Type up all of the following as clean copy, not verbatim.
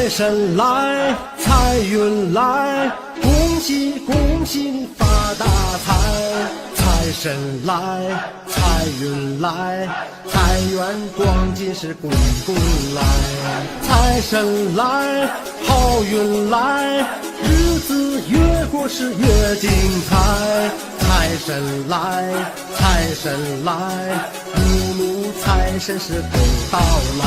财神来，财运来，恭喜恭喜你发大财！财神来，财运来，财源广进是滚滚来。财神来，好运来，日子越过是越精彩。财神来，财神来，路路财神是都到来。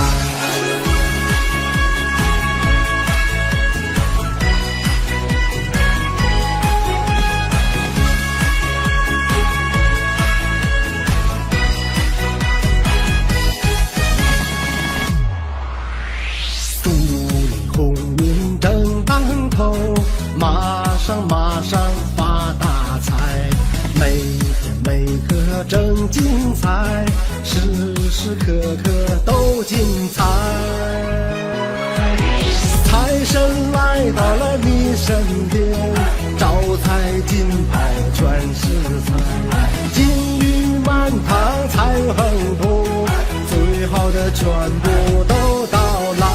马上发大财，每天每刻真精彩，时时刻刻都精彩。财神来到了你身边，招财进宝全是财，金玉满堂财亨通，最好的全部都到来。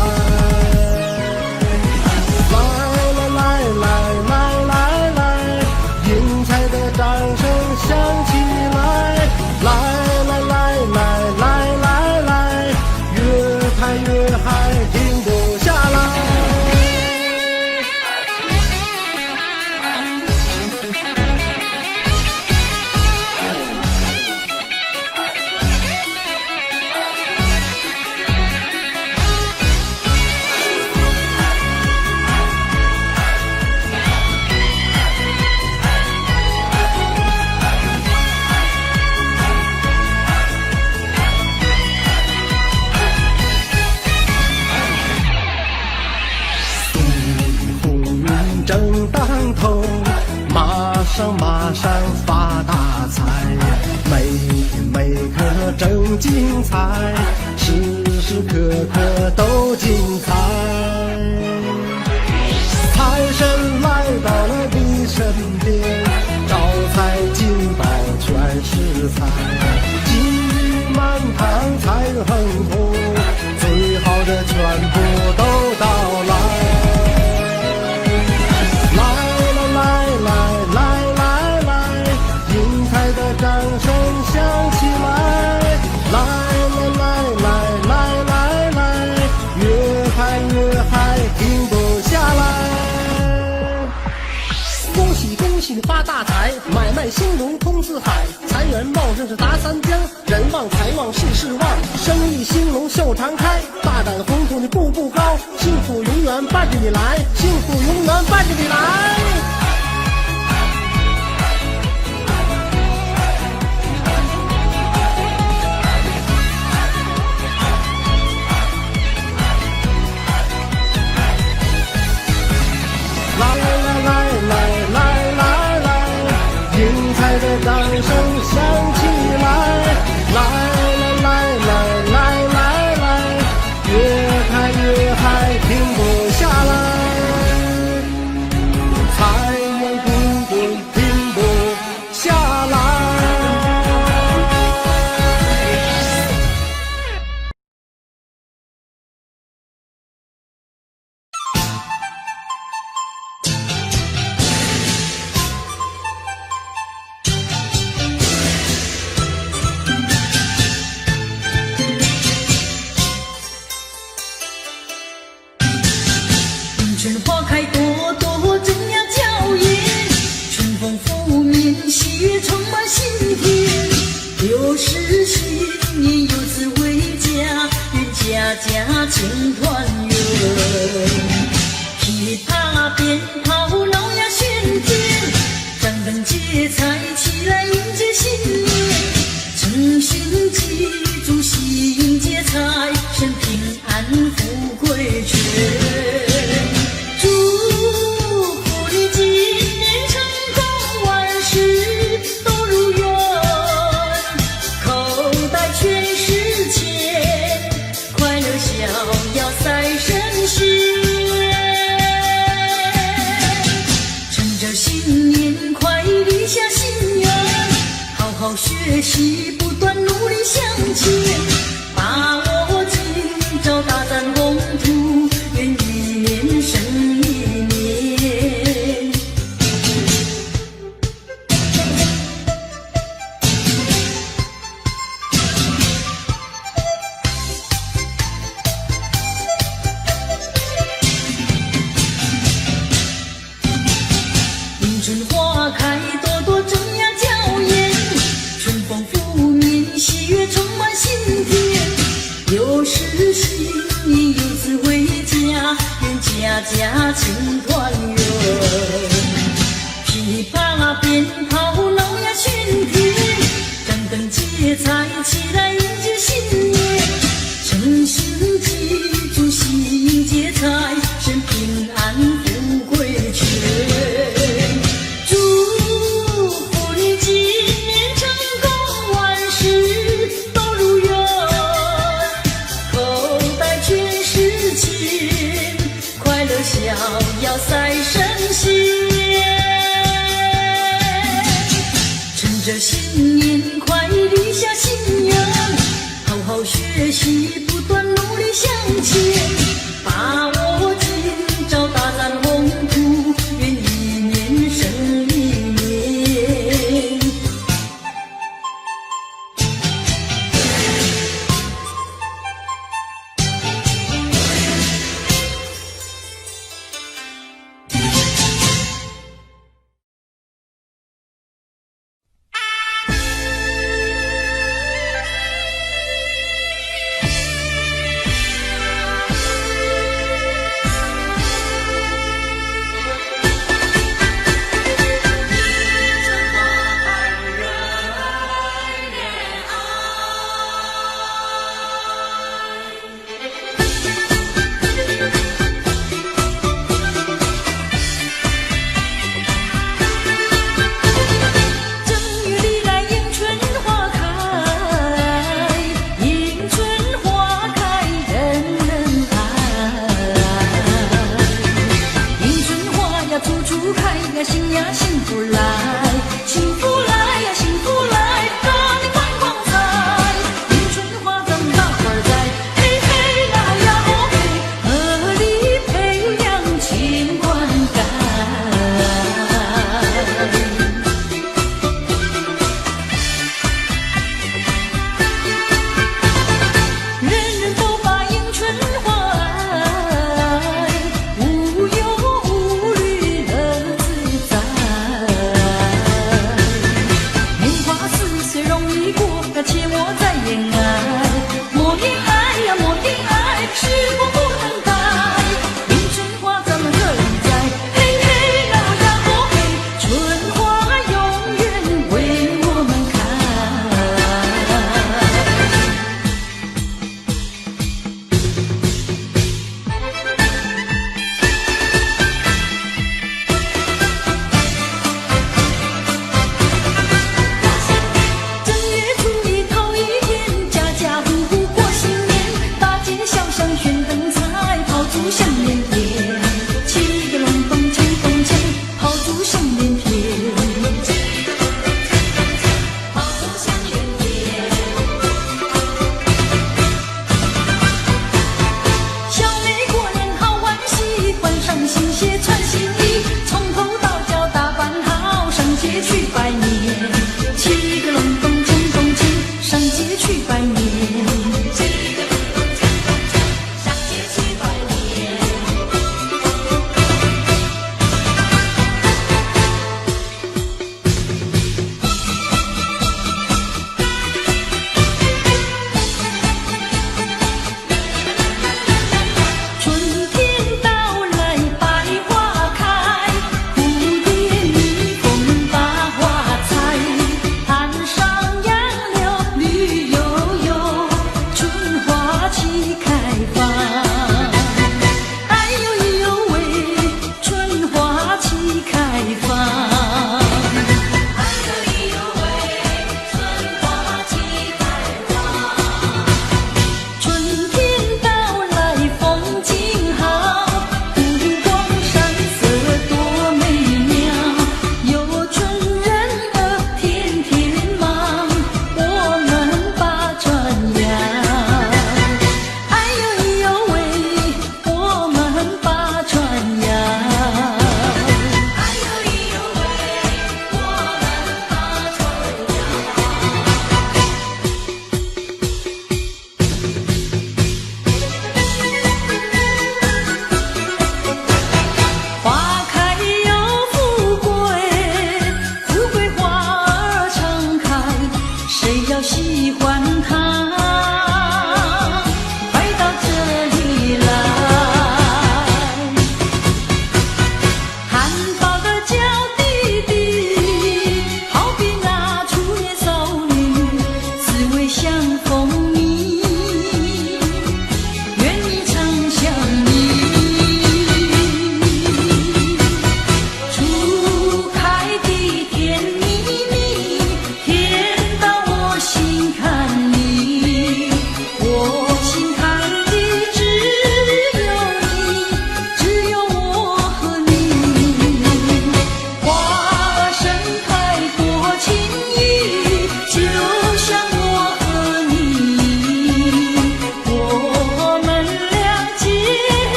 马上发大财，每天每刻真精彩，时时刻刻都精彩。财神来到了你身边，招财进宝全是财，金玉满堂财亨通，最好的全部都到来。掌声响起来，来，越看越嗨，停不下来。恭喜恭喜你发大财，买卖兴隆通四海，财源茂盛是达三江，人旺财旺事事旺，生意兴隆秀常开，大展宏图你步步高，幸福永远伴着你来，幸福永远伴着你来。掌声响起来，来，越看越嗨，停不下来。财源滚滚，停不下来。春花开朵朵，正要娇艳，春风拂面，喜悦充满心田。60新年有子为家，愿家家庆团圆。噼啪鞭炮，老鸭喧天，张灯结彩，起来迎接新年。诚心祈祝喜迎接财神，平安富贵全。学习不断努力向前，把握今朝大展宏图，愿一年实心，有子为家，愿家家庆团圆。琵琶鞭炮闹呀喧天，张灯结彩起来迎接新年。诚心祭祖喜迎接财神，平安富贵全。祝福你今年成功，万事都如愿，口袋全是钱，快乐逍遥赛神仙。趁着新年快立下心愿，好好学习，不断努力向前，把握今朝，大展宏图，愿一年胜一年。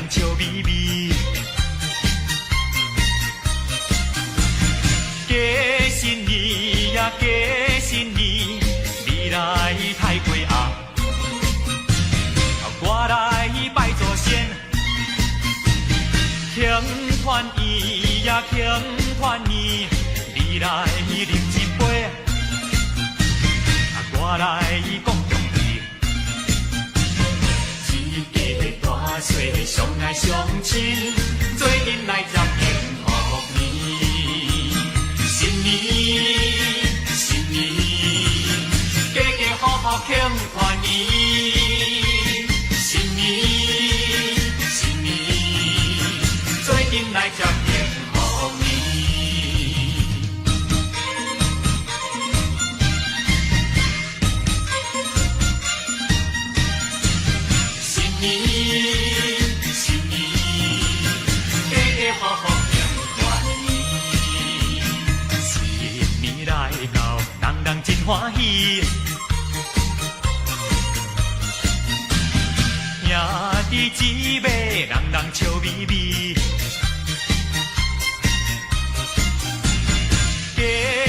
笑眯眯。过新年呀，过新年，你来太岁啊，我来拜祖先，庆团圆呀，庆团圆，你来饮一杯，我来讲恭喜。一家大细相爱相亲，做阵来接幸福年。新年，新年，家家户户庆团圆。新年，新年，做阵来接幸福年。新年，新年，家家户户庆团圆。新年来到，人人真欢喜。兄弟姊妹，人人笑眯眯。过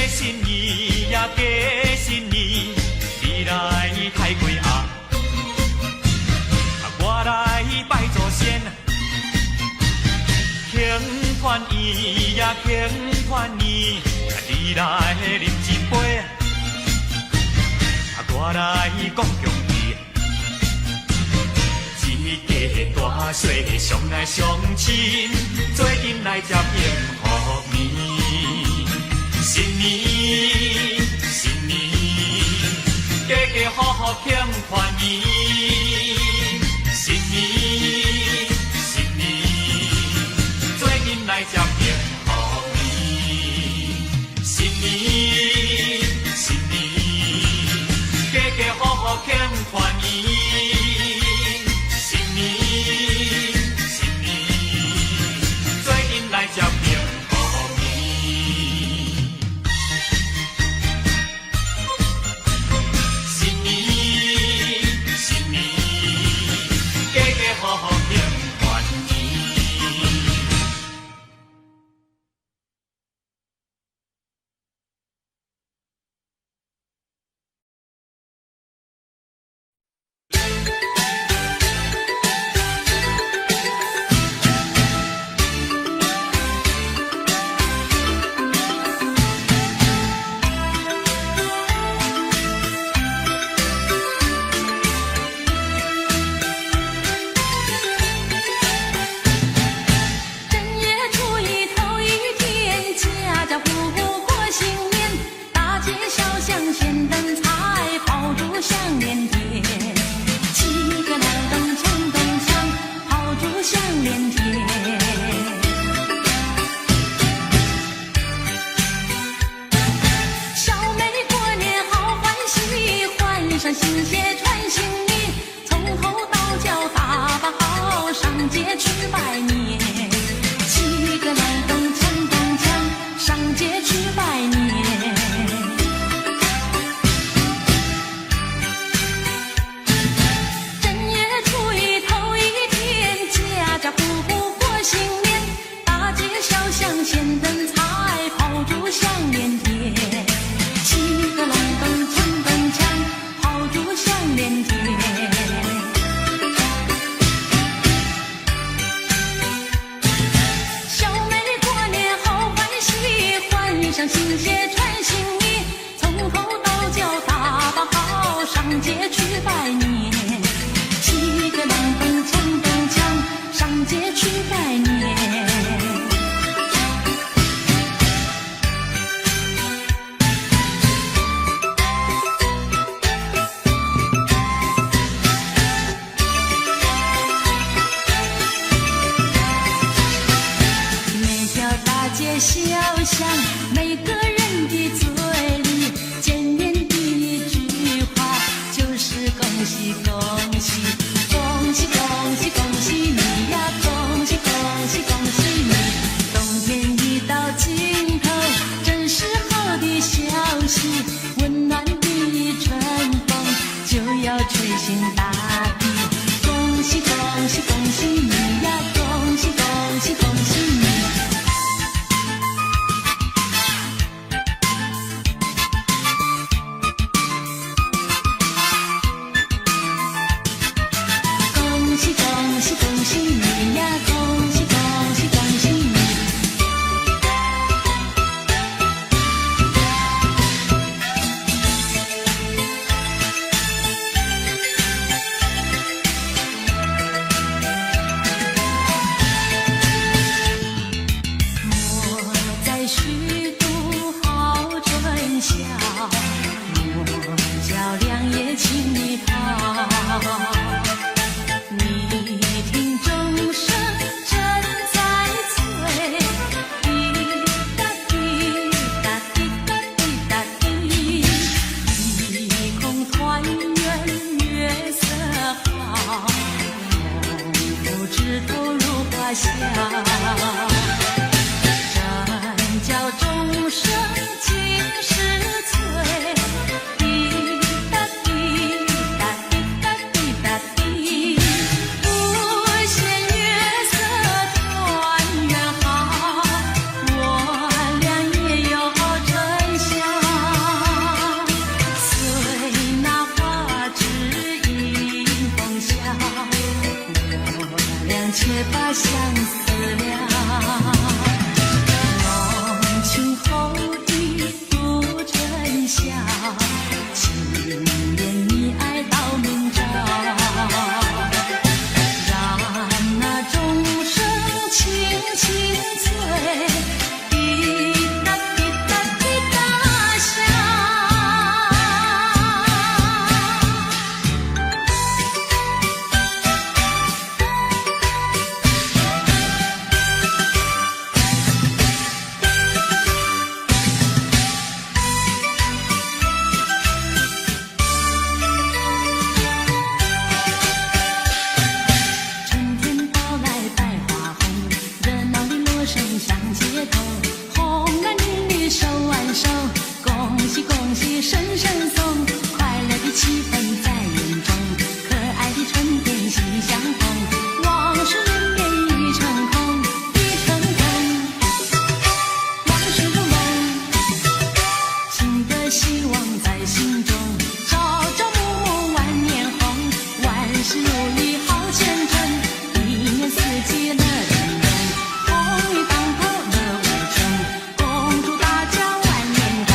新年呀，过新年，你来太岁啊，我来拜祖先。庆团圆呀，庆团圆，你来饮一杯，我来讲恭喜。一家大细相爱相亲，做阵来接幸福年。新年，新年，家家户户庆团圆。新年，新年，做阵来接幸福年。新年，新年，家家户户庆团圆。来接幸福年，新年，新年，家家户户庆团圆。新鞋穿新衣，从头到脚打扮好，上街去拜年。七个来咚锵咚锵，上街去拜年。正月初一头一天，家家户户过新年，大街小巷鲜灯彩，炮竹响连天。七个来咚锵咚锵，炮竹响连天。小妹过年好欢喜，换上新鞋穿新衣，从头到脚打扮好，上街去拜年。七个啷咚锵咚锵，上街去拜年。小巷，每个人的嘴里见面第一句话就是恭喜恭喜，恭喜恭喜恭喜你呀，恭喜恭喜恭喜你。冬天已到尽头，正是好的消息，温暖的春风就要吹醒大地。恭喜恭喜恭喜你呀。虚度好春宵，莫教良夜轻泥抛。你听钟声正在催，滴答滴答滴答滴答滴，一空团圆月色好，不知投入花香。叫钟声尽是催，滴答滴答滴答滴答滴，不嫌月色团圆好，我俩也有春宵。随那花枝迎风笑，我俩却把相思了。后一度春宵，情愿你爱到明朝，让那钟声轻轻催，滴答滴答滴答响。上街头，红男绿女手挽手，恭喜恭喜声声送，快乐的气氛在眼中，可爱的春天心相通，往事绵绵已成空，已成空，往事如梦，情的希望在心中，朝朝暮暮万年红，万事如意好前程，一年四季乐融融。红雨当头乐无穷，恭祝大家万年红。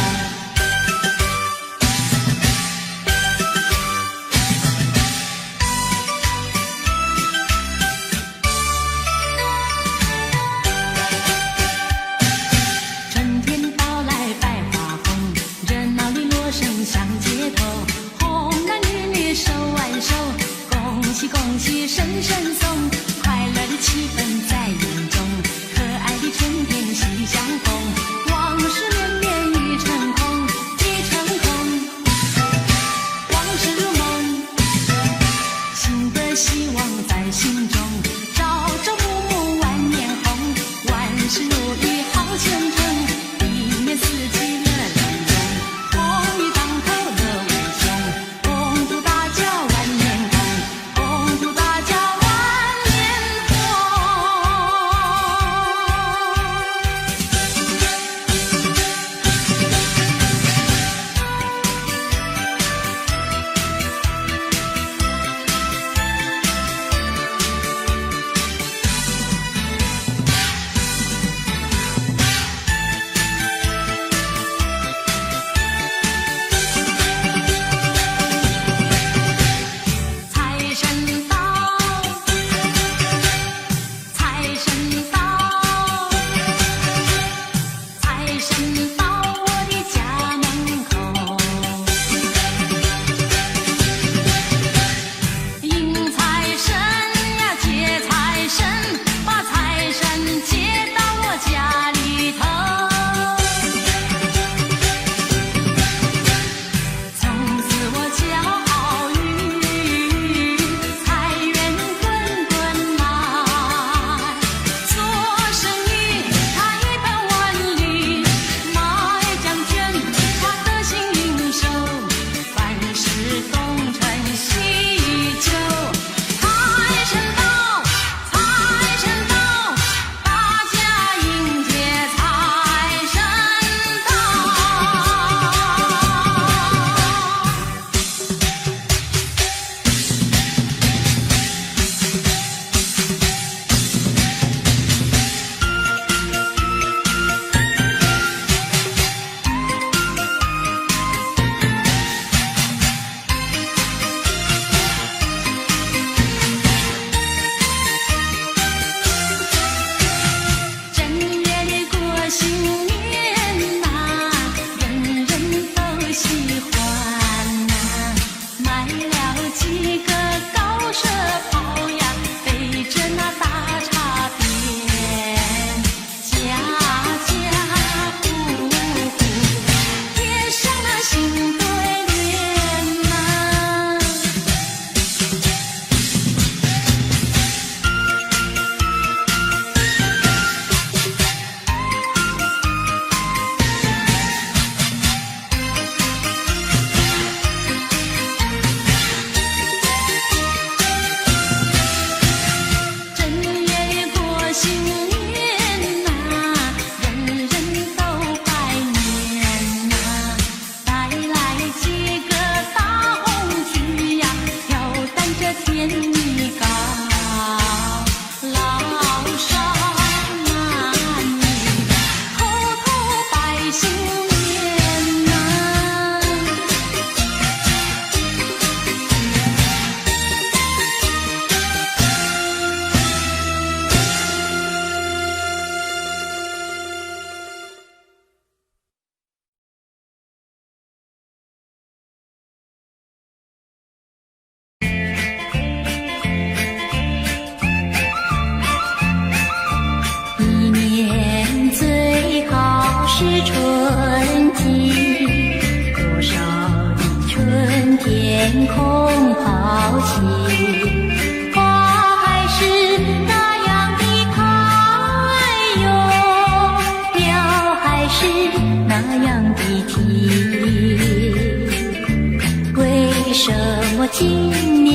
今年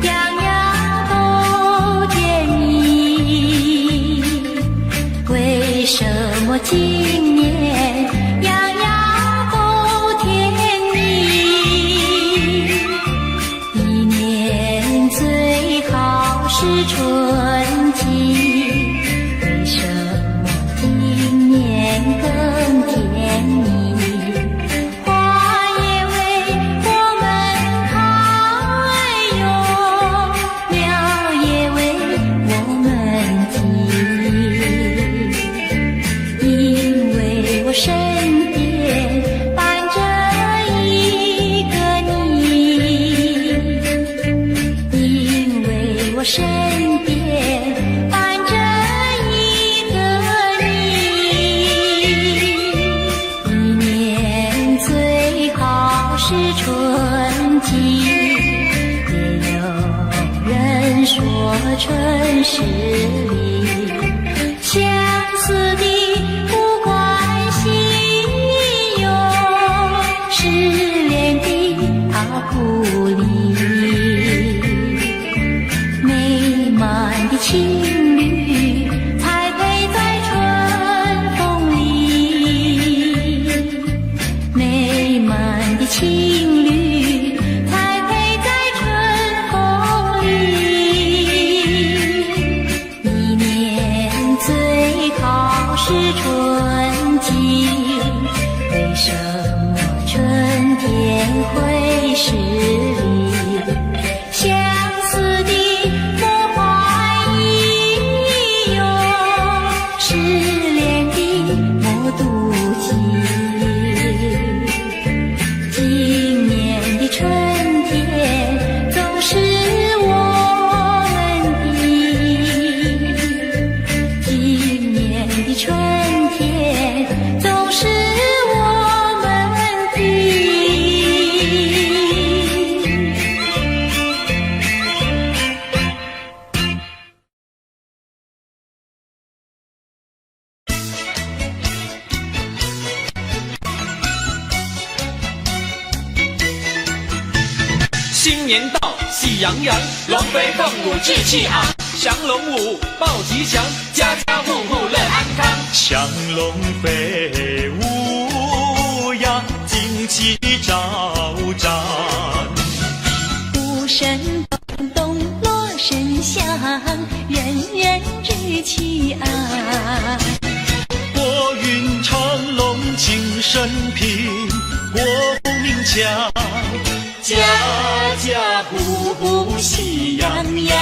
样样都甜蜜？为什么今年样样都甜蜜？一年最好是春季，为什么今年更甜蜜？身边伴着一个你，因为我身边伴着一个你。一年最好是春季，也有人说春是离，相思的失恋的故里，美满的情侣才配在春风里，美满的情侣才配在春风里。一年最好是春季，为什么春天会是离？相思的梦怀已有，失恋的莫妒忌。今年的春天总是我们的，今年的春天总是新年到，喜洋洋，龙飞凤舞志气昂，降龙舞报吉祥，家家户户乐安康。降龙飞舞呀，旌旗招展。鼓声咚咚锣声响，人人志气昂。国运昌隆庆神平，国富民强，家家户户喜洋洋。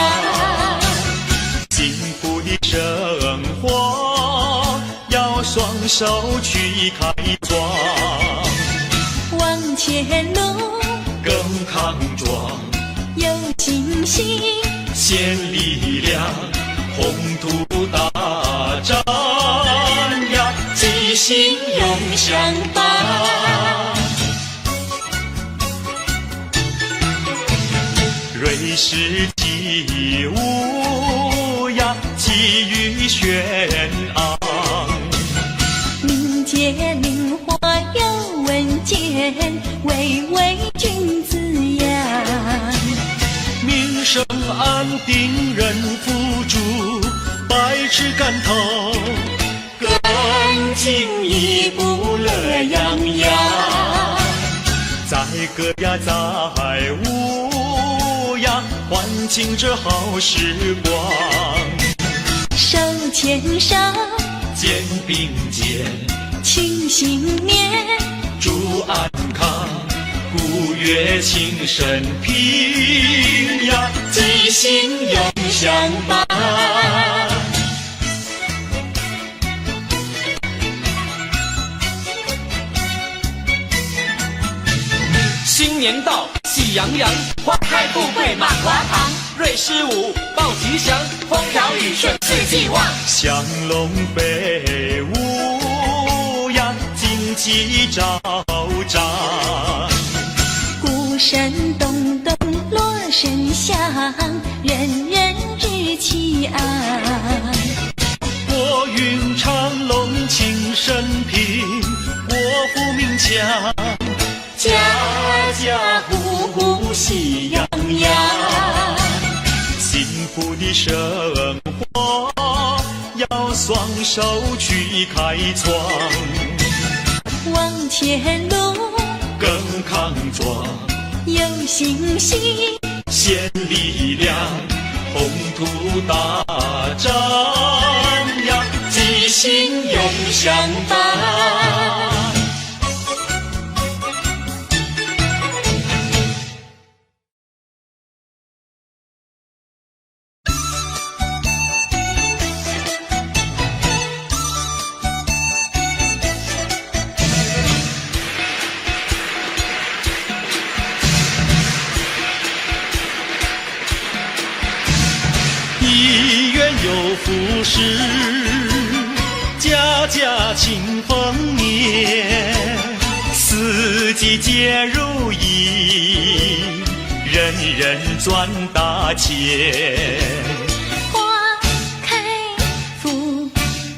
幸福的生活要双手去开创，往前路更康壮，有信心献力量，宏图大展呀，吉星永相伴。瑞士起舞呀，气宇轩昂。民间名花有文件，巍巍君子扬。民生安定人富足，百尺竿头更进一步乐洋洋。载歌呀载舞呀，欢庆这好时光。手牵手肩并肩，庆新年，祝安康，古乐庆神平呀，吉星永相伴。新年到，喜洋洋，花开富贵满华堂。瑞士舞报吉祥，风调雨顺四季旺。降龙飞舞呀，旌旗招展。鼓声咚咚锣声响，人人志气昂。国运昌隆庆神平，国富民强，家家户户喜喜洋洋。幸福的生活要双手去开创，往前路更抗壮，有信心，献力量，宏图大展呀，齐心永相伴。一园有福事，家家庆丰年，四季皆如意，人人赚大钱。花开富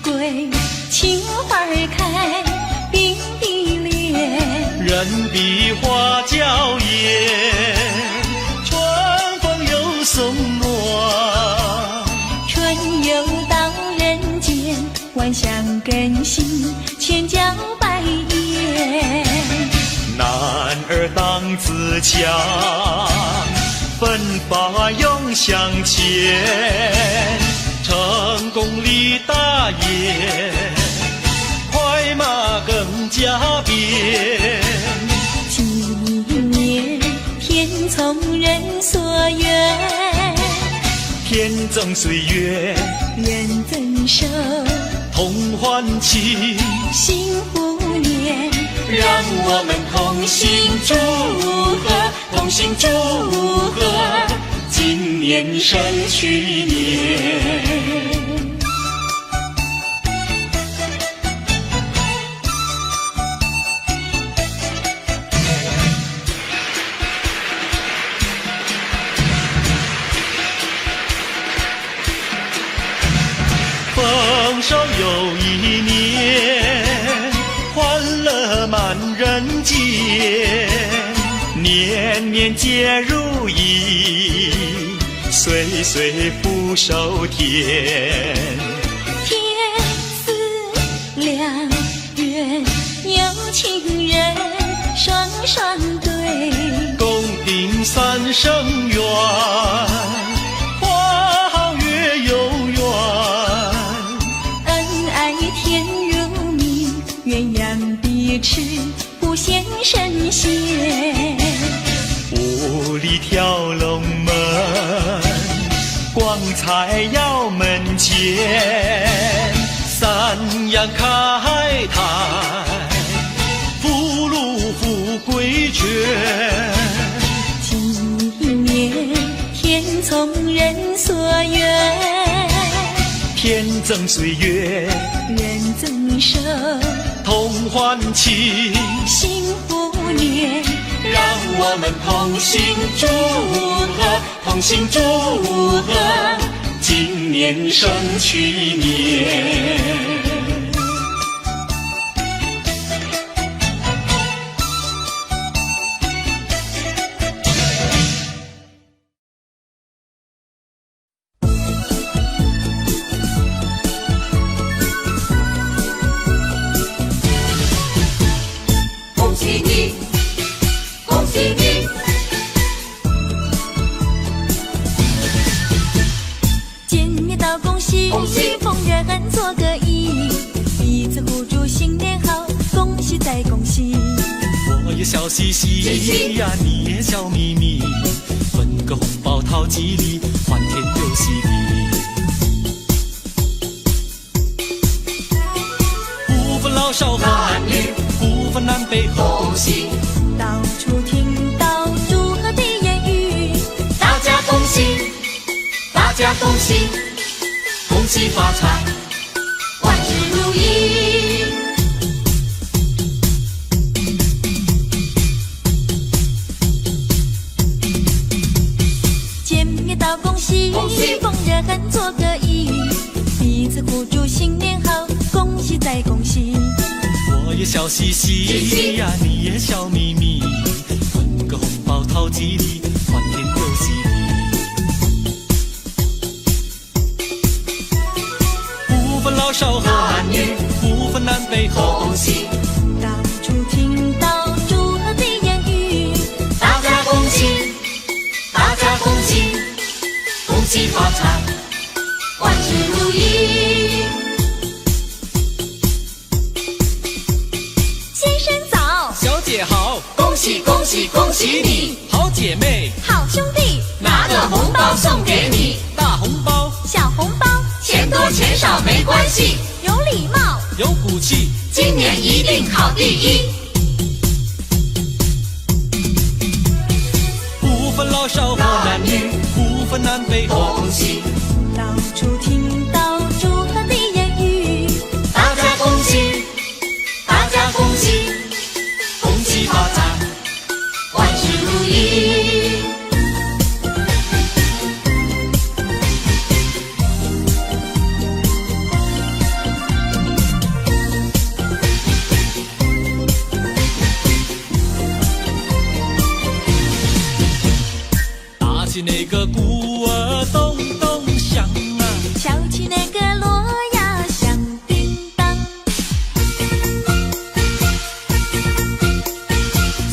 贵，情花开，并蒂莲，人比花娇艳，春风又送暖。春又到人间，万象更新，千娇百艳。男儿当自强，奋发勇向前，成功立大业，快马更加鞭。纪念天从人所愿，天赠岁月，人赠寿，同欢庆，幸福年。让我们同心祝贺，同心祝贺，今年胜去年。丰收又一年，欢乐满人间，年年皆如意，岁岁福寿甜。天赐良缘，有情人双双对，共订三生缘，花好月有圆。恩爱甜如蜜，鸳鸯彼此不羡神仙。五里跳龙门，光彩耀门前。三阳开泰，福禄富贵全。今年天从人所愿，天赠岁月，人赠寿，同欢庆，幸福年。让我们同心祝贺，同心祝贺，今年胜去年。恭喜你，恭喜你！见面道恭喜，恭喜逢人做个揖，彼此互助新年好，恭喜再恭喜。我也笑嘻嘻呀，你也笑眯眯，分个红包讨吉利，欢天又喜地。不分老少男女，不分南北后喜，到处听到祝贺的言语，大家恭喜，大家恭喜，恭喜发财，万事如意。见面道恭喜，恭喜逢人做个揖，彼此互助新年好，恭喜再恭喜。我也笑嘻嘻呀，你也笑眯眯，分个红包讨吉利，少和男女，不分南北和东西。到处听到祝贺的言语，大家恭喜，大家恭喜，恭喜发财，万事如意。先生早，小姐好，恭喜恭喜恭喜你，好姐妹，好兄弟，拿个红包送给你，大红包，小红包，钱多钱少没关系，有礼貌，有骨气，今年一定考第一。不分老少和男女，不分南北和东西。到处听到祝贺的言语，大家恭喜，大家恭喜，恭喜发财，万事如意。打起那个鼓儿咚咚响啊，敲起那个锣呀响叮当，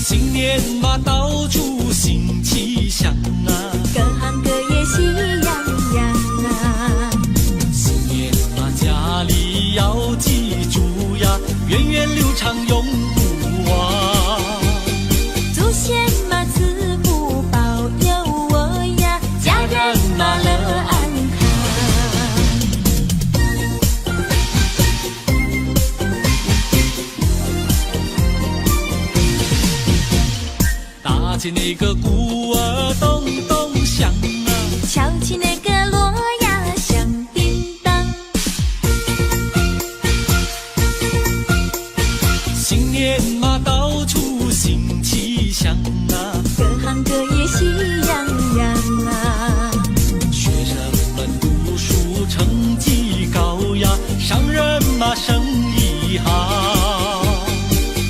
新年嘛到处新气象啊，各行各业喜洋洋啊。新年嘛家里要记住呀，源远流长永不忘。祖先嘛赐福保佑我呀，家人嘛乐安康。打起那个鼓儿咚咚响啊，敲起那个锣呀响叮当，新年嘛到处新气象啊，各行各业喜洋洋啊。学生们读书成绩高呀，商人嘛生意好。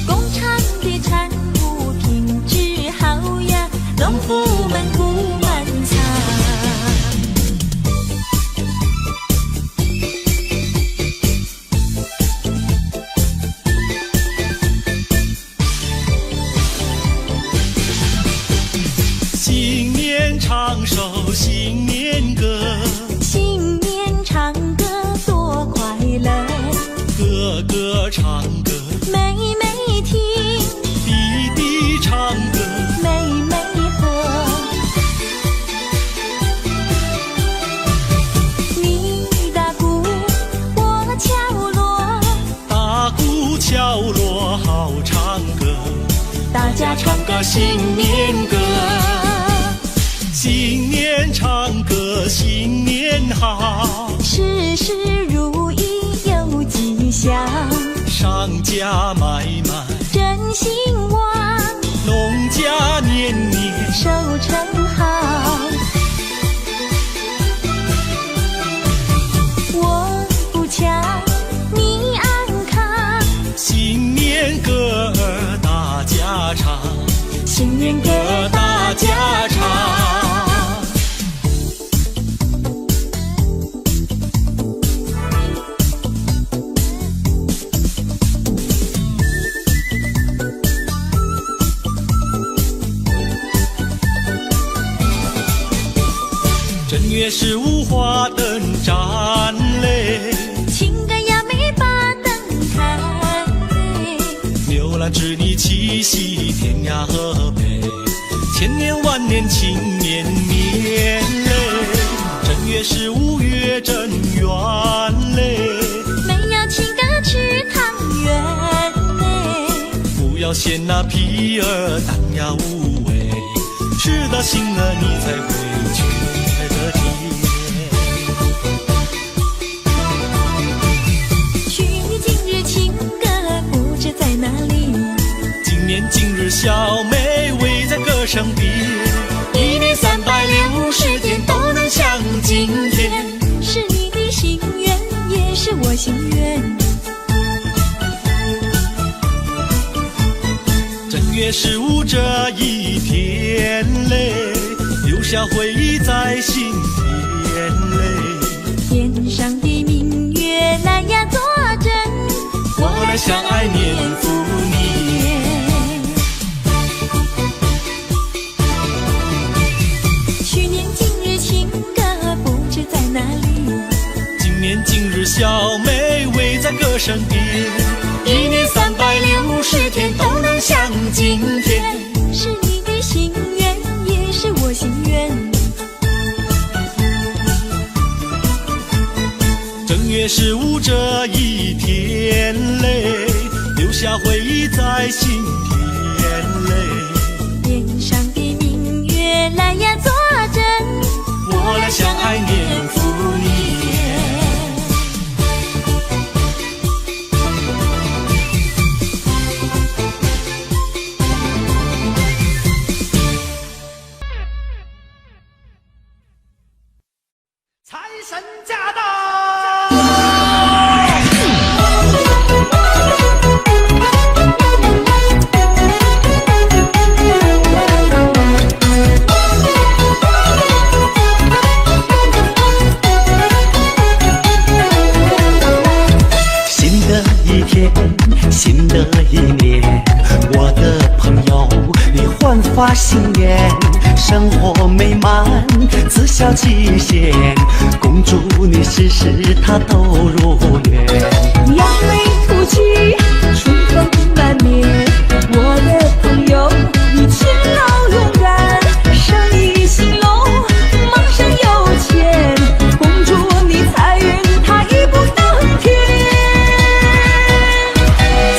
工厂的产物品质好呀，农夫们苦满仓。新年唱首新年歌，新年唱歌多快乐，个个唱歌，妹妹听，弟弟唱歌，妹妹和。你打鼓，我敲锣，打鼓敲锣好唱歌，大家唱个新年歌。新年唱歌新年好，事事如意有吉祥，商家买卖，真兴旺，农家年年收成好。我不巧，你安康，新年歌儿大家唱，新年歌大家唱。正月15花灯展嘞，情感呀没把灯开，牛郎织女七夕天涯河北，千年万年庆年年嘞。正月15月正圆嘞，没有请个吃汤圆嘞，不要嫌那皮儿淡呀无味，吃到心了你才会觉得甜。去今日情歌不知在哪里，今年今日小妹围在歌声边，一年360天都能像今天。是你的心愿，也是我心愿。正月15这一天嘞，留下回忆在心田嘞。天上的明月来呀。相爱年复年。去年今日情歌不知在哪里，今年今日小妹围在歌身边，一年360天都能像今天。是你的心愿，也是我心愿。正月15这一天嘞，留下回忆在心田嘞。天上的明月来呀作证，我俩相爱年复年。财神驾到！新的一天，新的一年，我的朋友，你焕发新颜，生活美满，自笑齐显，恭祝你事事它都如愿。扬眉吐气，春风满面。我的朋友，你勤劳勇敢，生意兴隆，忙生有钱。恭祝你财运它一步登天。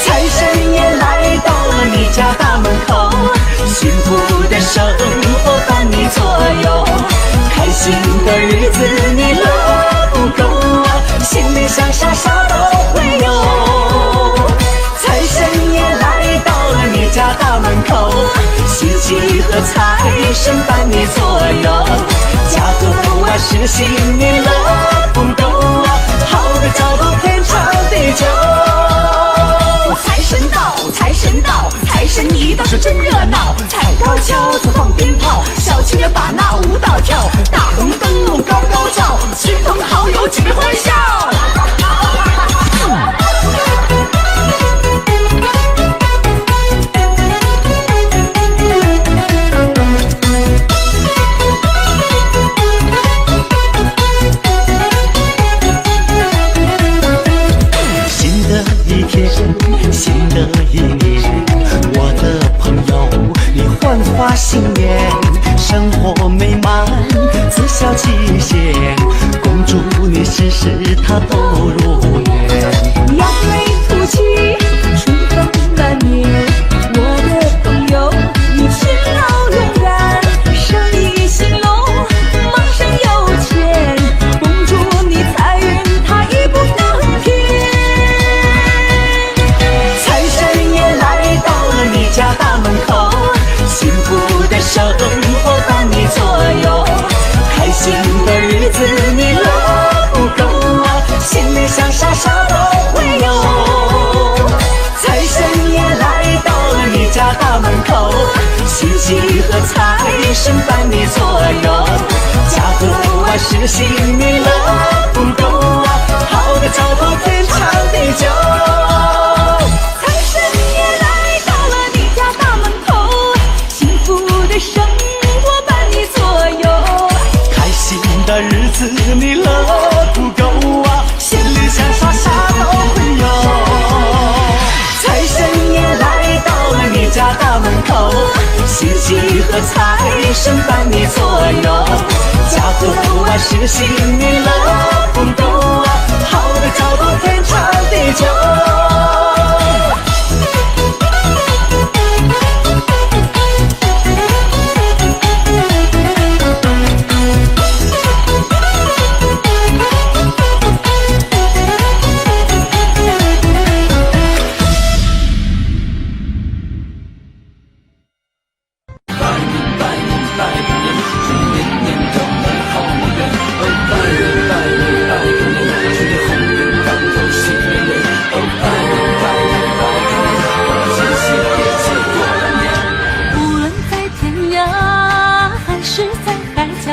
财神爷来到了你家大门口，幸福的生活伴你左右，开心的日子你乐不够啊，心里想啥啥都会有。财神爷来到了你家大门口，喜气和财神伴你左右，家和万事兴你乐不够啊，好的找到天长地久。财神到，财神到，财神一到是真热闹，踩高跷子放鞭炮，小青年把那舞蹈跳，大红灯笼高高照，亲朋好友举杯欢笑。新的一天，新的一年，我的朋友，你焕发新颜，生活美满，自笑齐显，恭祝你事事它都如愿。扬眉吐气，春风满面。我的朋友，你勤劳勇敢，生意兴隆，忙生有钱。恭祝你财运它一步登天。财神爷来到了你家大门口，幸福的生活伴你左右，开心的日子你乐不够啊，心里想啥啥都会有。财神爷来到了你家大门口，喜气和财神伴你左右，家和万事兴你乐不够啊，好的找到天长地久。财神爷来到了你家大门口，幸福的生活伴你左右，开心的日子你乐不够啊，心里想啥啥都会有。财神爷来到了你家大门口，喜气和财神伴你左右，家和万事兴你乐不够啊，好的找到天长地久。无论在天涯还是在海角，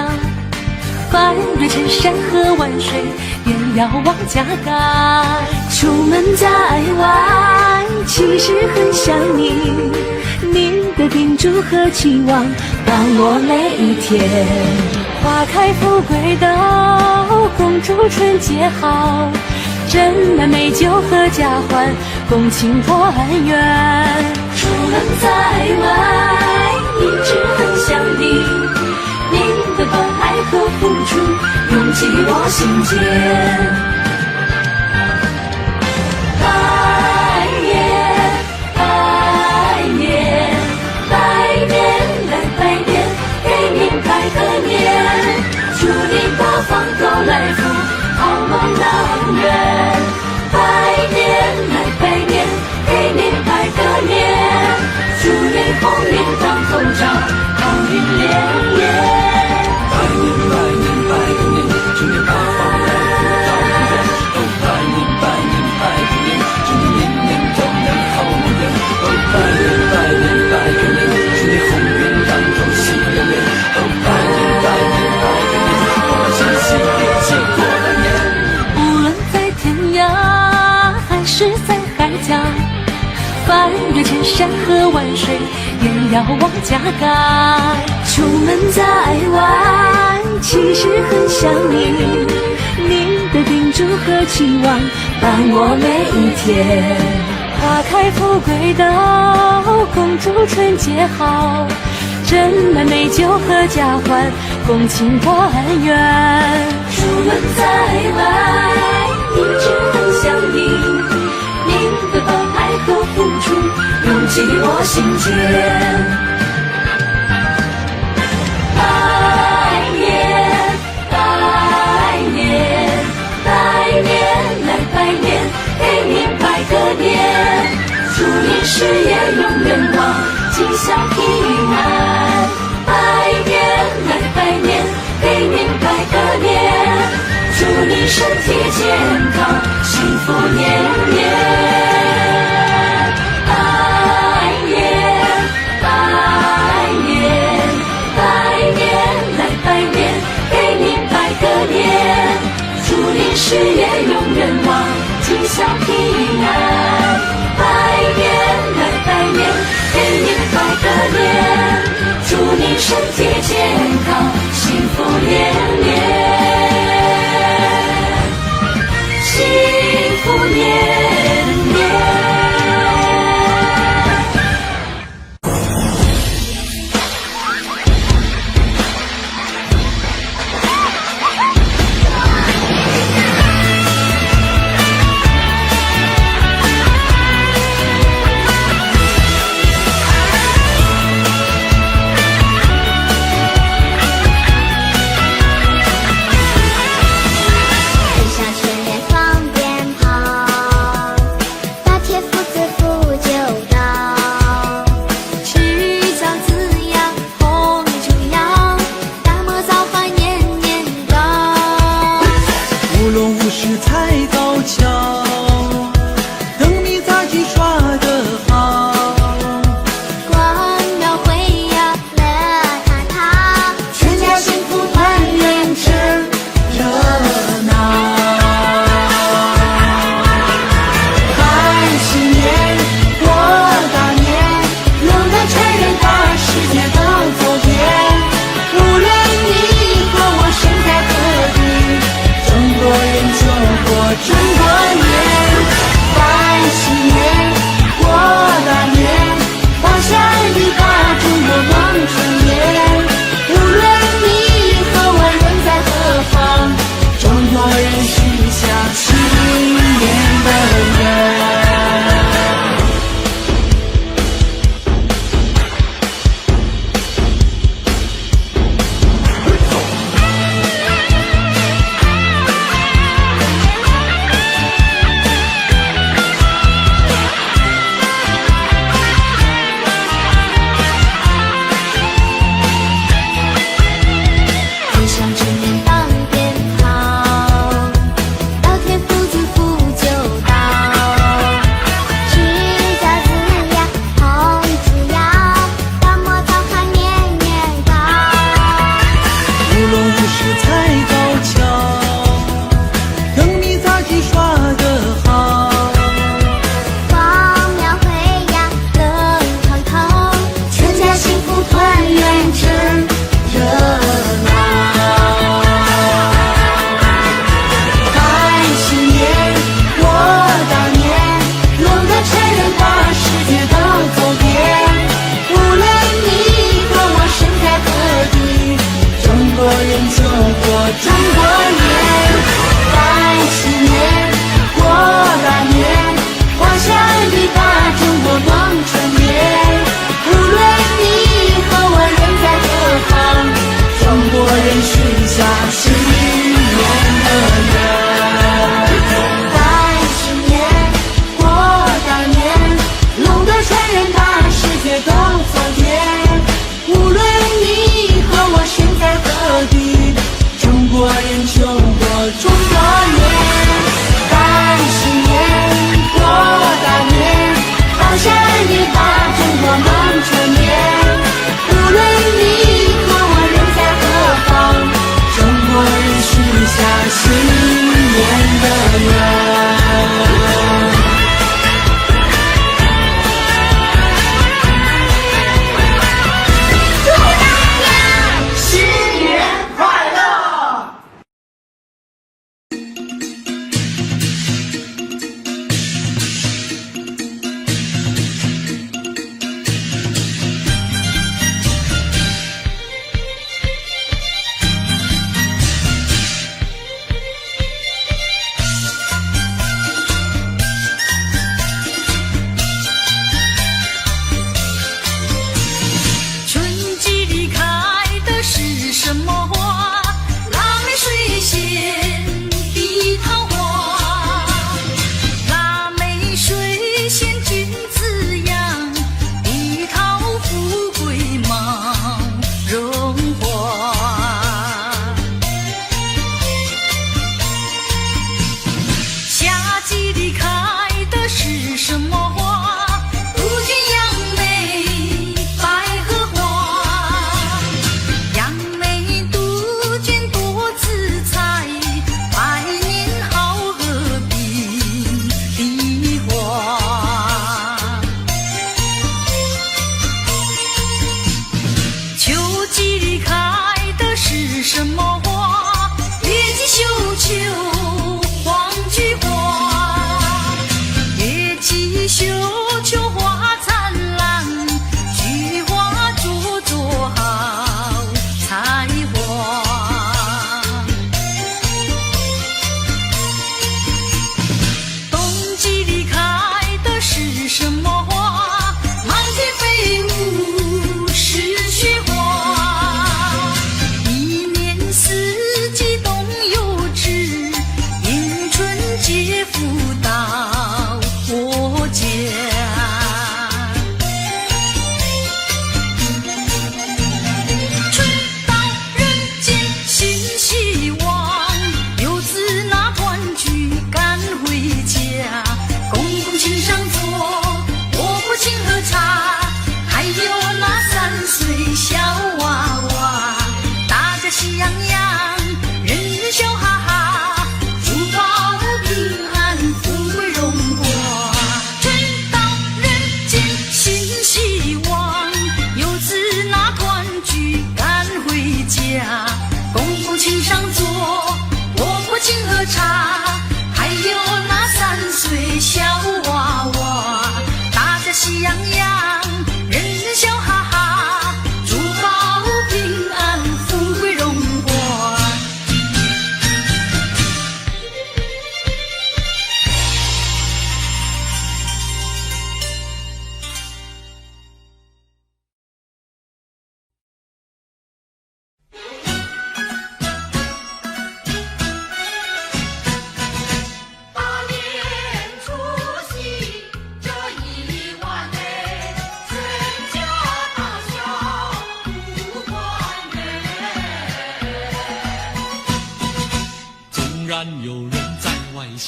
翻越千山和万水，也要往家赶。出门在外，其实很想你，你的叮嘱和期望伴我每一天。花开富贵到，共祝春节好，斟满美酒和家欢，共庆团圆。出门在外，一直很想你，您的关爱和付出涌起我心间。高来福，好梦良缘，百年来百年，给您拜个年，祝您鸿运当头上，好运连连。百年百年百个年，祝你八方来福到永远。哦，百年百年百个年，祝你年年都能好梦圆。哦，百年百年百个年，祝你鸿运当头喜连连。哦，百年百年百个年，我们齐心别结过来年。无论在天涯还是在海角，翻越千山和万水，也要往家赶。出门在外，其实很想你，您的叮嘱和期望伴我每一天。花开富贵到，共祝春节好，斟满美酒和家欢，共庆团圆。出门在外，一直很想你，您的关爱和付出涌起我心间。百年百年百年来百年，给您拜个年，祝您事业永远旺，吉祥平安。百年来百年，给您拜个年，祝您身体健康，幸福年年。百年百年百年来百年，给您拜个年，祝您事业永远旺，吉祥平安。百年来百年，给您拜个年，祝您身体健康，幸福连连，幸福年年。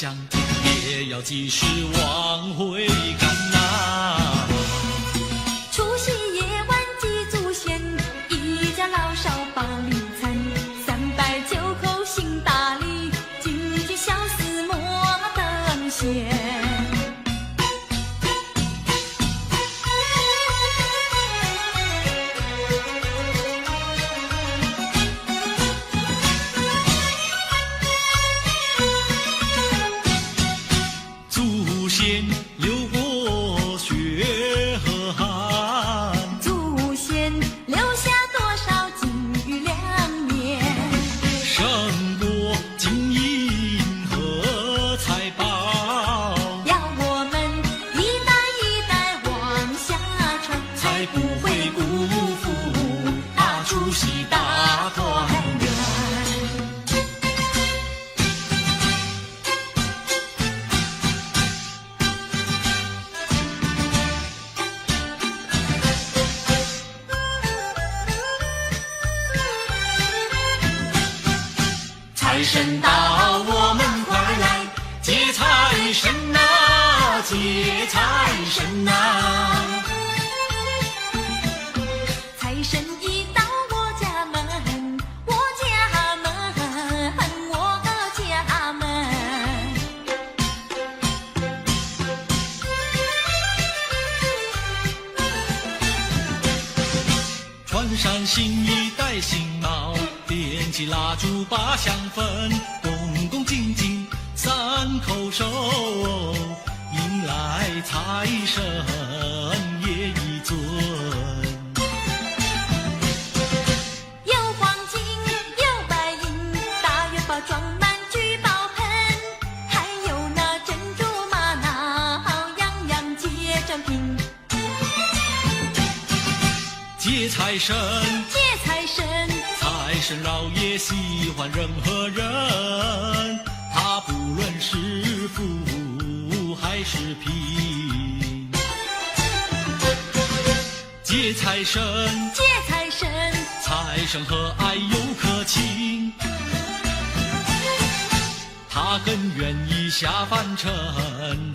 相见，也要及时往回赶呐。除夕夜晚祭祖先，一家老少把礼餐，309口行大礼，君君孝思莫等闲。祖先流过血和汗，祖先留下多少金玉良言，胜过金银和财宝，要我们一代一代往下传，才不会辜负除夕大团圆。财神到，我们快来接财神呐，接财神呐！财神一到我家门，我家门，我家门。穿上新衣戴新帽，点起蜡烛把香焚，恭恭敬敬3叩首，迎来财神爷一尊。有黄金，有白银，大元宝装满聚宝盆，还有那珍珠玛瑙，样样皆珍品。接财神，接财神，财神老爷喜欢任何人，他不论是富还是贫。接财神，接财神，财神和蔼又可亲，他更愿意下凡尘，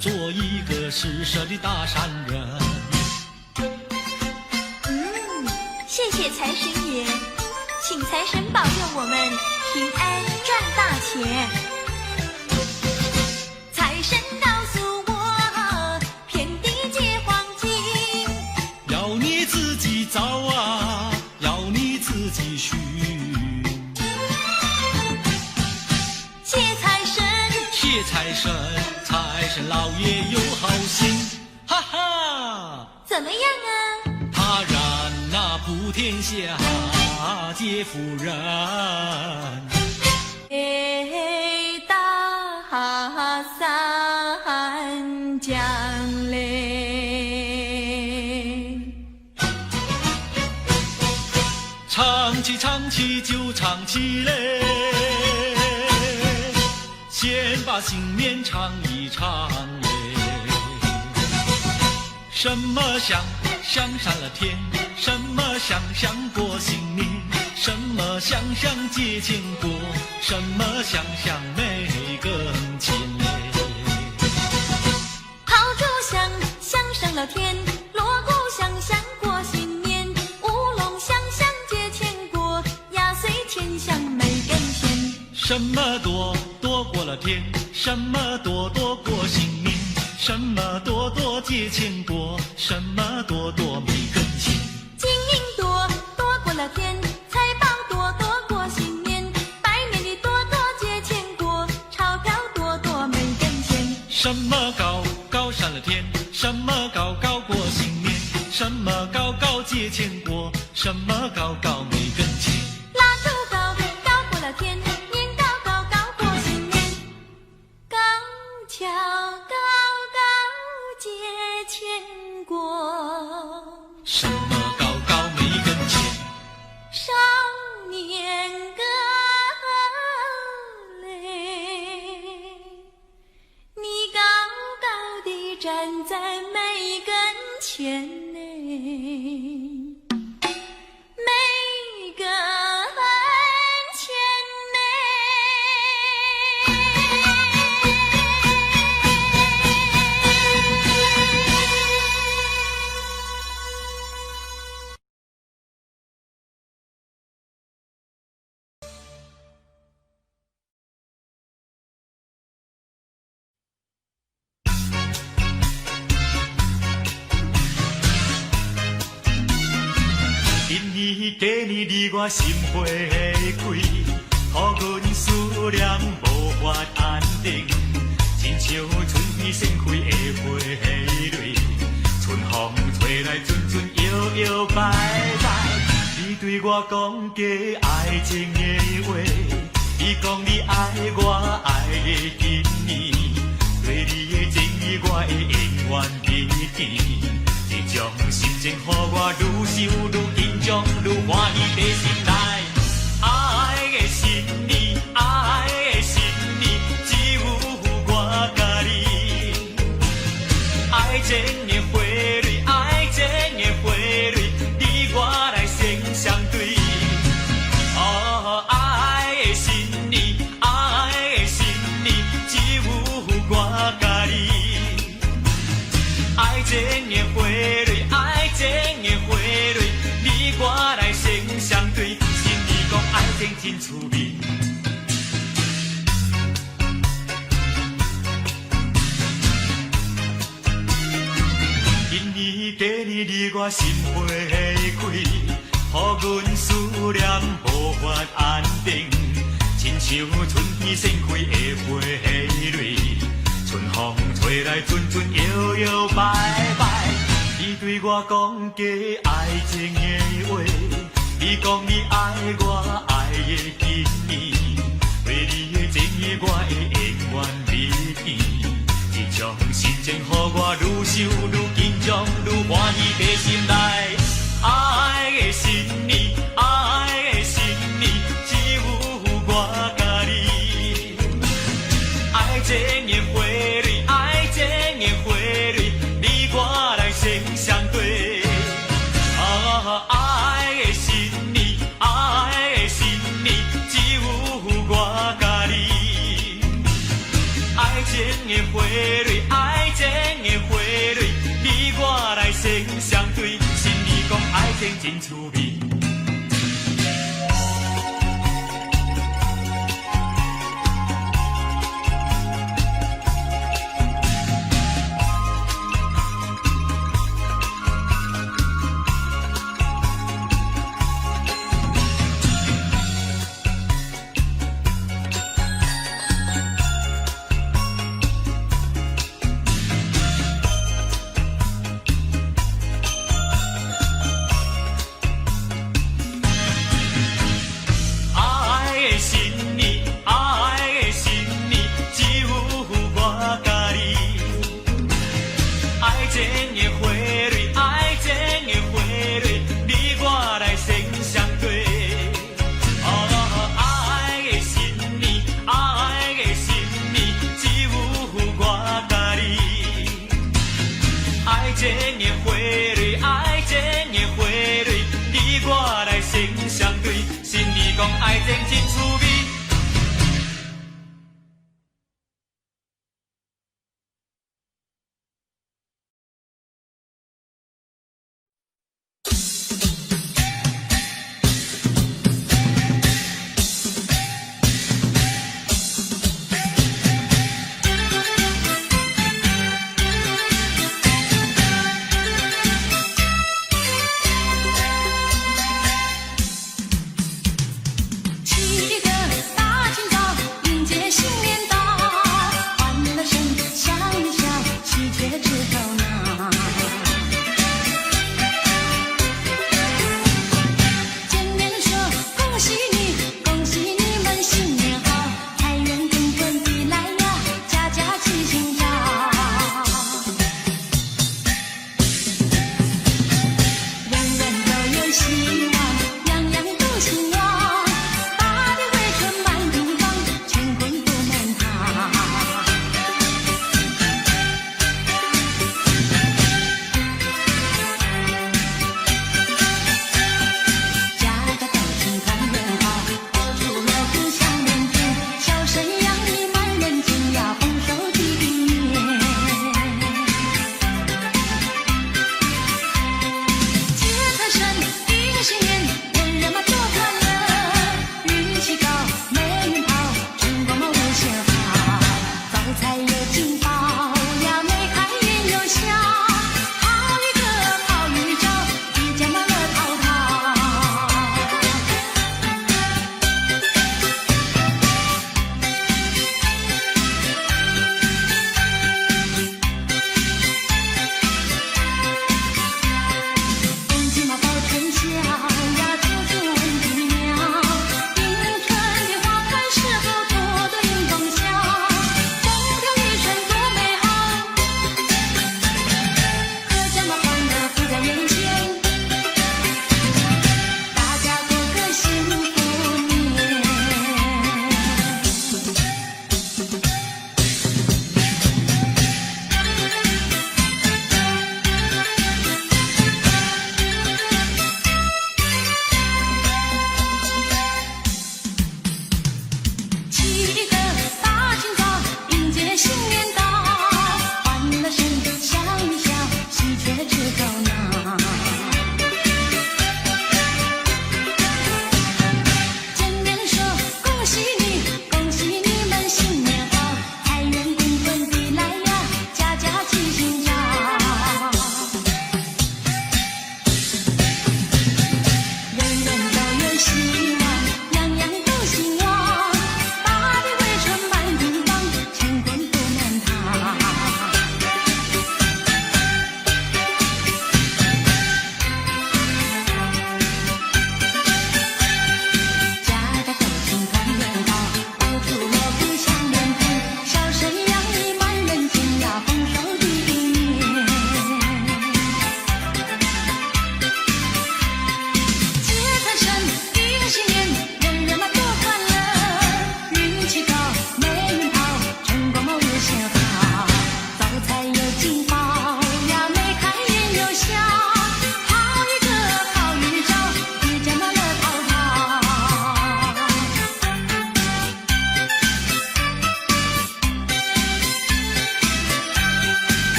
做一个施舍的大善人。谢谢财神爷，请财神保佑我们平安赚大钱。财神告诉我，遍地皆黄金，要你自己造啊，要你自己寻。谢财神，谢财神，财神老爷有好心，哈哈！怎么样啊？他让那普天下皆富人。大三江嘞，唱起唱起就唱起嘞，先把新年唱一唱嘞。什么香香上了天，什么香香过新年，什么香香接钱过，什么香香没跟前嘞。炮竹响响上了天，锣鼓响响过新年，乌龙响响接钱过，压岁钱响没跟前。什么多多过了天，什么多多过新年，什么多多接钱过，什么多多没跟前。金银多多过了天，财宝多多过新年，百年的多多接钱过，钞票多多没跟前。什么高高上了天，什么高高过新年，什么高高接钱过，什么高高没跟前。蜡烛高高过了天，年糕高高过新年，高跷高高接钱过。什么高高没跟前。少年歌嘞，你高高地站在每跟前嘞，每跟前嘞。年你我心花开，予阮思念无法安定，亲像春天盛开的花蕊，春风吹来阵阵摇摇摆摆。你对我讲假爱情的话，你讲你爱我爱的紧密，对你的情意我会永远铭记。这种心情，予我愈想愈紧张，愈欢喜在心内。爱的心意，爱的心意，只有我甲你。爱情的花蕊，爱情的花蕊，你我来生相对。哦，爱的心意，爱的心意，只有我甲你。爱情的花蕊，爱情的花蕊，你我来生相对。心里讲爱情真趣味。今年过年你我心花开，予阮思念无法安定，亲像春天盛开的花蕊，春风吹来阵阵摇摇摆摆。你对我讲假爱情的话，你讲你爱我爱的紧密，对你的情意我会永远铭记。这种心情，予我愈想愈紧张，愈欢喜在心内。爱的心意，爱的心意，只有我甲你。爱情的花蕊，爱情的花蕊，你我来生相对。爱的心意，爱的心意，只有我甲你。爱情的花蕊，爱情的花蕊，你我来生相对。心里讲爱情真趣味。爱情真趣味。七个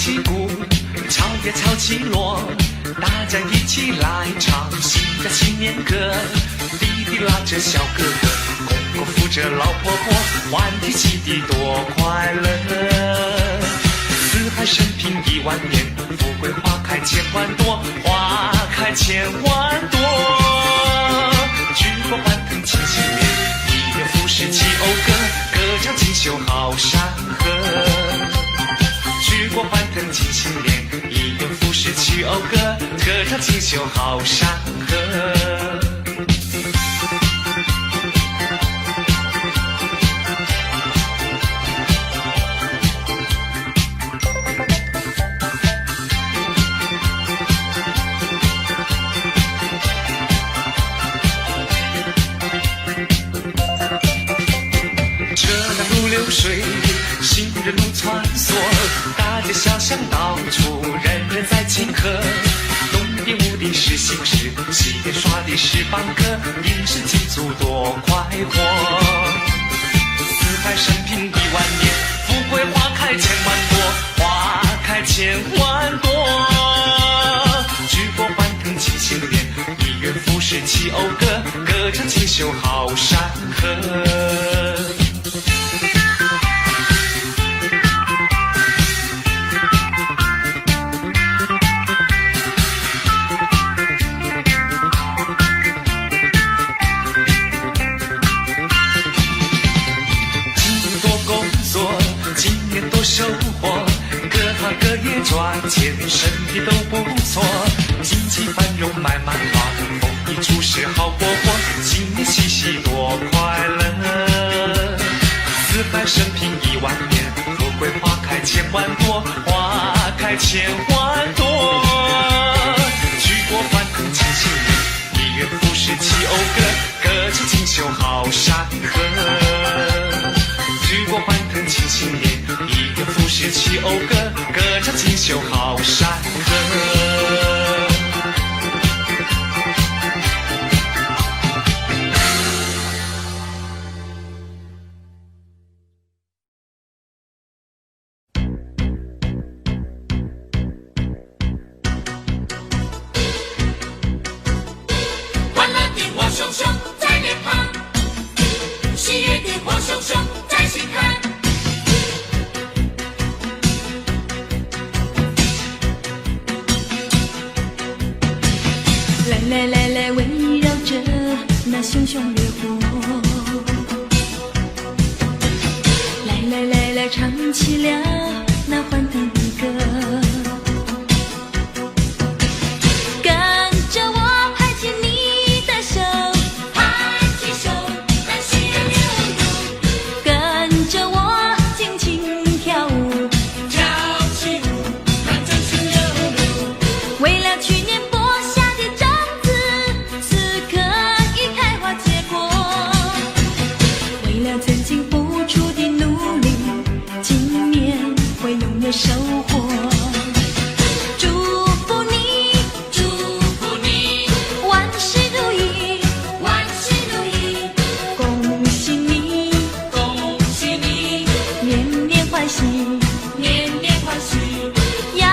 起鼓，敲呀敲起锣，大家一起来唱新的新年歌。弟弟拉着小哥哥，公公扶着老婆婆，欢天喜地多快乐。四海升平10000年，富贵花开千万朵，花开千万朵。举国欢腾庆新年，1月复始起讴歌，歌唱锦绣好山河。举国欢腾庆新年，1月复始起讴歌，歌唱锦绣好山河。水，行人路穿梭，大街小巷到处人人在庆贺。东边屋顶是新诗，西边刷的是邦歌，应是庆祝多快活。四海升平10000年，富贵花开千万朵，花开千万朵。举国欢腾庆新年，1月复始起讴歌，歌唱锦绣好山河。收获，各行各业赚钱，生意都不错，经济繁荣买满花，丰衣足食好过活，新年喜喜多快乐。四海升平10000年，富贵花开千万朵，花开千万朵。举国欢腾庆新年，1月复始起讴歌，歌唱锦绣好山河。举国欢腾庆新年，1月复始起讴歌，歌唱锦绣好山河。欢乐的火熊熊在脸庞，喜悦的火熊熊在心坎。来来来，围绕着那熊熊烈火，来来来来，唱起了那欢腾的歌，跟着我拍起你的手，拍起手，让喜悦流露，跟着我尽情跳舞，跳起舞，让真情流露。为了去年播下的种子，此刻已开花结果，为了曾经付出的努力，今年会永远收获。祝福你，祝福你，万事如意，万事如意，恭喜你，恭喜你，年年欢喜，年年欢喜，要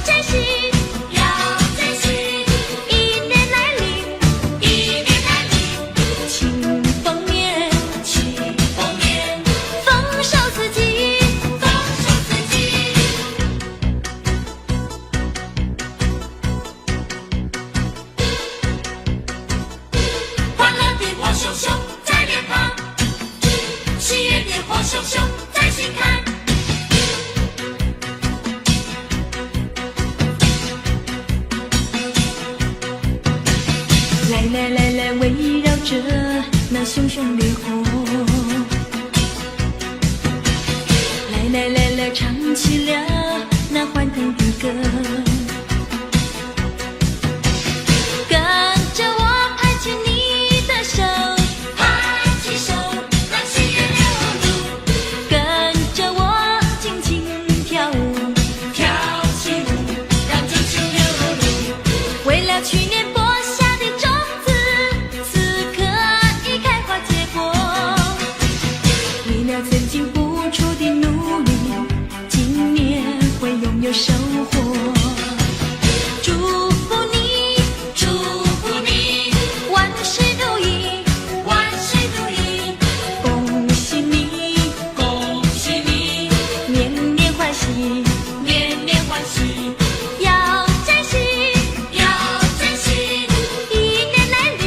珍惜，要珍惜，一年来临，一年来临，庆丰年，庆丰年，丰收四季。丰收四季。欢乐的火熊熊在脸庞，喜悦的火熊熊在心坎。来来来来，围绕着那熊熊烈火，来来来来，唱起了那欢腾的歌，跟着我拍起你的手，拍起手，让喜悦流露，跟着我尽情跳舞，跳起舞，让真情流露。为了去年播下的种子，此刻已开花结果。活。祝福你，祝福你，万事如意，万事如意，恭喜你，恭喜你，年年欢喜，年年欢喜，要珍惜，要珍惜，一年来临，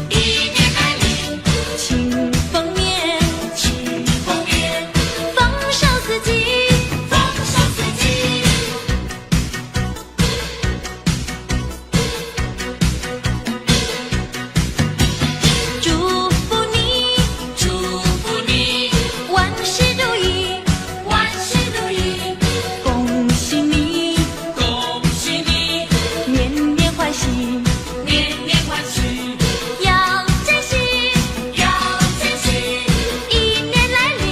一年来临，庆丰年，庆丰年，丰收四季。丰收四季。祝福你，祝福你，万事如意，万事如意，恭喜你，恭喜你，年年欢喜，年年欢喜，要珍惜，要珍惜，一年来临，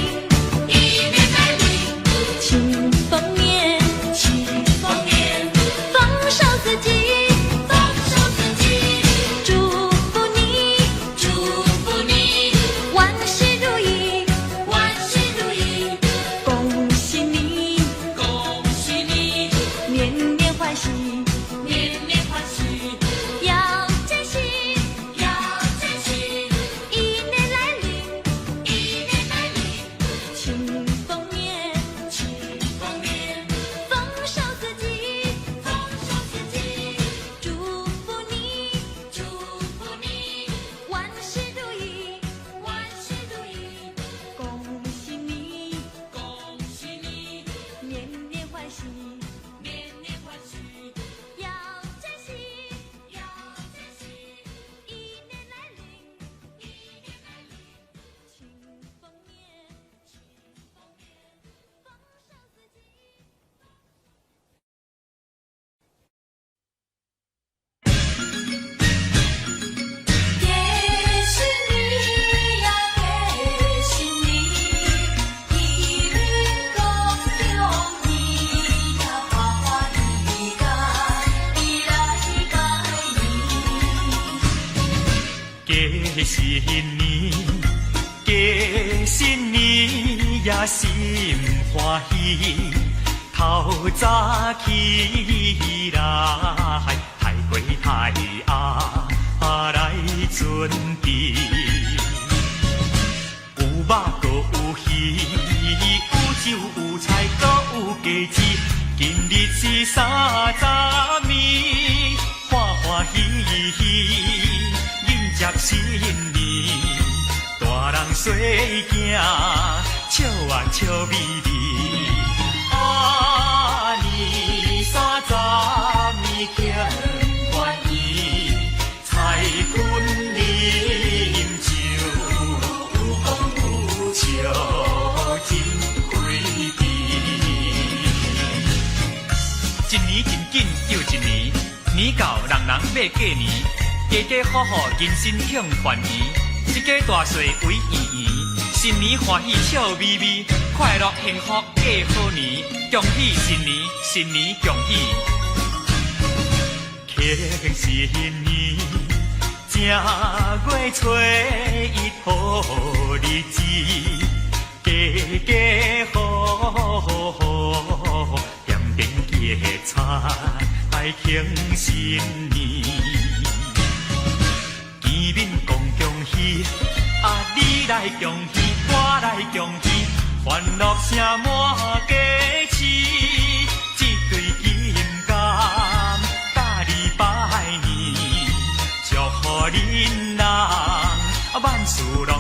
一年来临，庆丰年，庆丰年，丰收四季。丰收四季。祝福你，祝福你，万事如意，万事如意，恭喜你，恭喜你，年年欢喜，年年欢喜，要珍惜，要珍惜，一年来临，一年来临，庆丰年，庆丰年，丰收四季。丰收四季。祝福你，祝福你，万事如意，万事如意，恭喜你，恭喜你，年年欢喜，年年欢喜，要珍惜，要珍惜，一年来临，一年来临，庆丰年，庆丰年。丰收四季。恭喜你呀，恭喜你，一日公中你呀，花花一干，一来拜你。过新年，过新年也心欢喜，透早起来，太过太鸭来准备，有肉搁有鱼，有酒有菜搁有鸡子，今日是30暝，欢欢喜喜。迎接新年，大人细囝笑啊笑眯眯。啊，年30暝庆团圆，彩云饮酒，有讲有笑，真开悲。一年真紧又一年，年到人人要过年。家家户户人心庆团圆，一家大细围圆圆，新年欢喜笑眯眯，快乐幸福过好年，恭喜新年，新年恭喜，庆新年，正月初一好日子，家家户户点点结彩来庆新年。见面讲恭喜，啊你来恭喜，我来恭喜，欢乐声满家市，一对金柑甲你拜年，祝福恁人万事拢